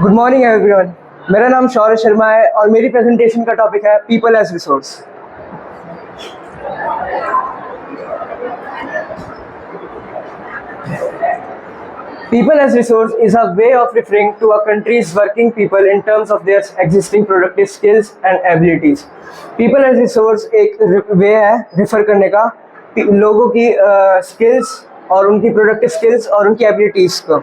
Good morning everyone. मेरा नाम शौर्य शर्मा है और मेरी प्रेजेंटेशन का टॉपिक है people as resource. People as resource is a way of referring to a country's working people in terms of their existing productive skills and abilities. People as resource एक वे है refer करने का लोगों की skills और उनकी productive skills और उनकी एबिलिटीज को।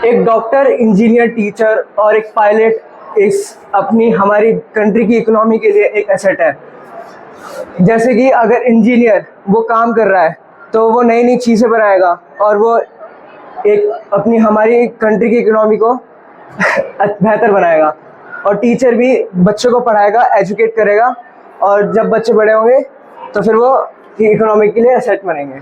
एक डॉक्टर, इंजीनियर, टीचर और एक पायलट इस अपनी हमारी कंट्री की इकोनॉमी के लिए एक एसेट है। जैसे कि अगर इंजीनियर वो काम कर रहा है तो वो नई नई चीज़ें बनाएगा और वो एक अपनी हमारी कंट्री की इकोनॉमी को बेहतर बनाएगा। और टीचर भी बच्चों को पढ़ाएगा, एजुकेट करेगा और जब बच्चे बड़े होंगे तो फिर वो इकोनॉमी के लिए एसेट बनेंगे।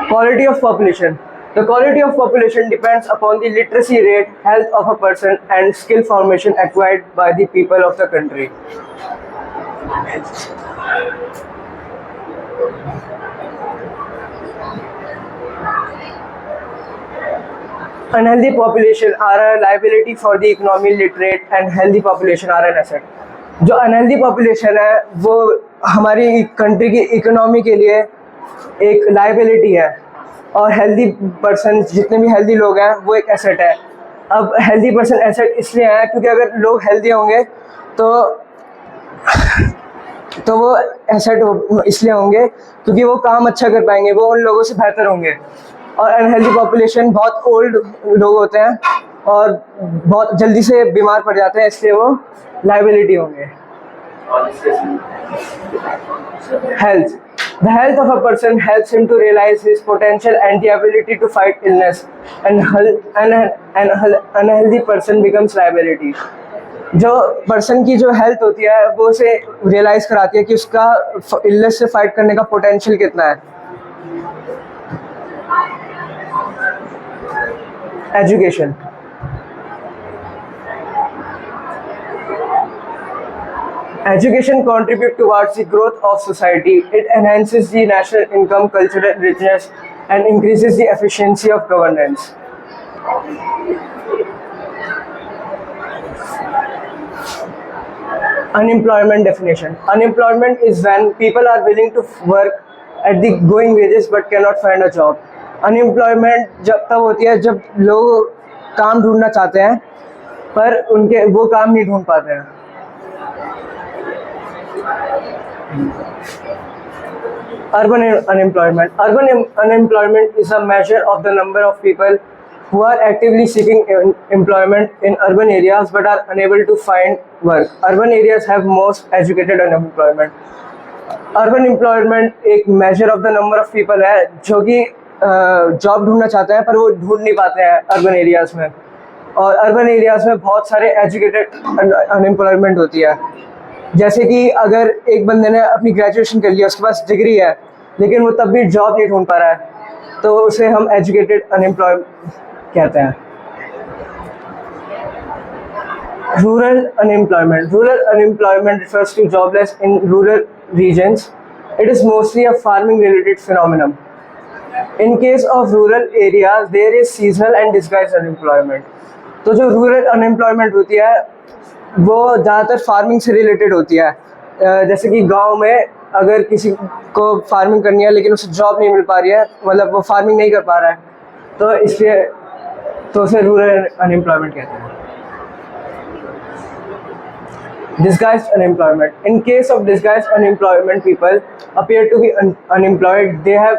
Quality of population. The quality of population depends upon the literacy rate, health of a person, and skill formation acquired by the people of the country. Unhealthy population are a liability for the economy. Literate and healthy population are an asset. जो unhealthy population है वो हमारी country की economy के लिए एक liability है और हेल्दी पर्सन, जितने भी हेल्दी लोग हैं वो एक एसेट है। अब हेल्दी पर्सन एसेट इसलिए है क्योंकि अगर लोग हेल्दी होंगे तो वो एसेट इसलिए होंगे क्योंकि वो काम अच्छा कर पाएंगे, वो उन लोगों से बेहतर होंगे। और अनहेल्दी पॉपुलेशन बहुत ओल्ड लोग होते हैं और बहुत जल्दी से बीमार पड़ जाते हैं, इसलिए वो लाइबिलिटी होंगे। Health. The health of a person helps him to realize his potential and the ability to fight illness. An unhealthy person becomes liability. जो पर्सन की जो हेल्थ होती है वो उसे रियलाइज कराती है कि उसका इलनेस से फाइट करने का पोटेंशियल कितना है। Education. Education contributes towards the growth of society. It enhances the national income, cultural richness, and increases the efficiency of governance. Unemployment definition. Unemployment is when people are willing to work at the going wages but cannot find a job. Unemployment जब तब होती है जब लोग काम ढूंढना चाहते हैं पर उनके वो काम नहीं ढूंढ पाते हैं। Urban unemployment. Urban unemployment is a measure of the number of people who are actively seeking employment in urban areas but are unable to find work. Urban areas have most educated unemployment. Urban employment एक measure of the number of people है जो कि job ढूंढना चाहते हैं पर वो ढूंढ नहीं पाते हैं अर्बन एरियाज में। और अर्बन एरियाज में बहुत सारे एजुकेटेड अनएम्प्लॉयमेंट होती है। जैसे कि अगर एक बंदे ने अपनी ग्रेजुएशन कर लिया, उसके पास डिग्री है लेकिन वो तब भी जॉब नहीं ढूंढ पा रहा है तो उसे हम एजुकेटेड अनएम्प्लॉय कहते हैं। Rural unemployment. Rural unemployment refers to jobless in rural regions. It is mostly a farming related phenomenon. In case of rural areas there is seasonal and disguised unemployment. तो जो रूरल अनएम्प्लॉयमेंट होती है वो ज़्यादातर farming से related होती है। जैसे कि गांव में अगर किसी को फार्मिंग करनी है लेकिन उसे जॉब नहीं मिल पा रही है, मतलब वो फार्मिंग नहीं कर पा रहा है तो इसलिए तो उसे रूरल अनएम्प्लॉयमेंट कहते हैं। Disguised unemployment. In case of disguised unemployment, people appear to be unemployed. They have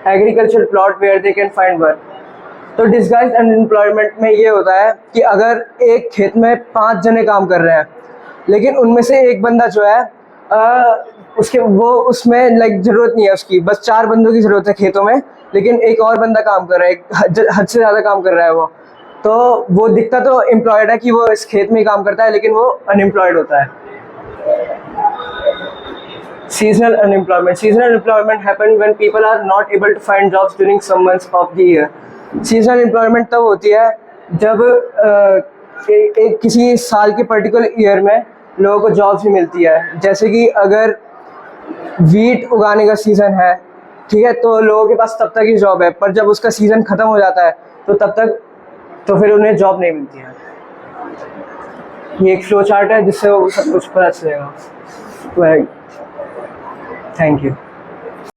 agricultural plot where they can find work. तो डिस्गाइज अनएम्प्लॉयमेंट में ये होता है कि अगर एक खेत में 5 जने काम कर रहे हैं लेकिन उनमें से एक बंदा जो है उसके वो उसमें लाइक ज़रूरत नहीं है उसकी, बस 4 बंदों की ज़रूरत है खेतों में लेकिन एक और बंदा काम कर रहा है, हद से ज़्यादा काम कर रहा है तो वो दिखता तो एम्प्लॉयड है कि वो इस खेत में ही काम करता है लेकिन वो अनएम्प्लॉयड होता है। Seasonal unemployment. Seasonal unemployment happens when people are not able to find jobs during some months of the year. Seasonal employment तब होती है जब एक किसी साल के पर्टिकुलर ईयर में लोगों को जॉब्स भी मिलती है। जैसे कि अगर वीट उगाने का सीज़न है, ठीक है, तो लोगों के पास तब तक ही जॉब है, पर जब उसका सीज़न ख़त्म हो जाता है तो तब तक तो फिर उन्हें जॉब नहीं मिलती है। ये एक फ्लो चार्ट है जिससे वो सब कुछ पता चलेगा। Thank you.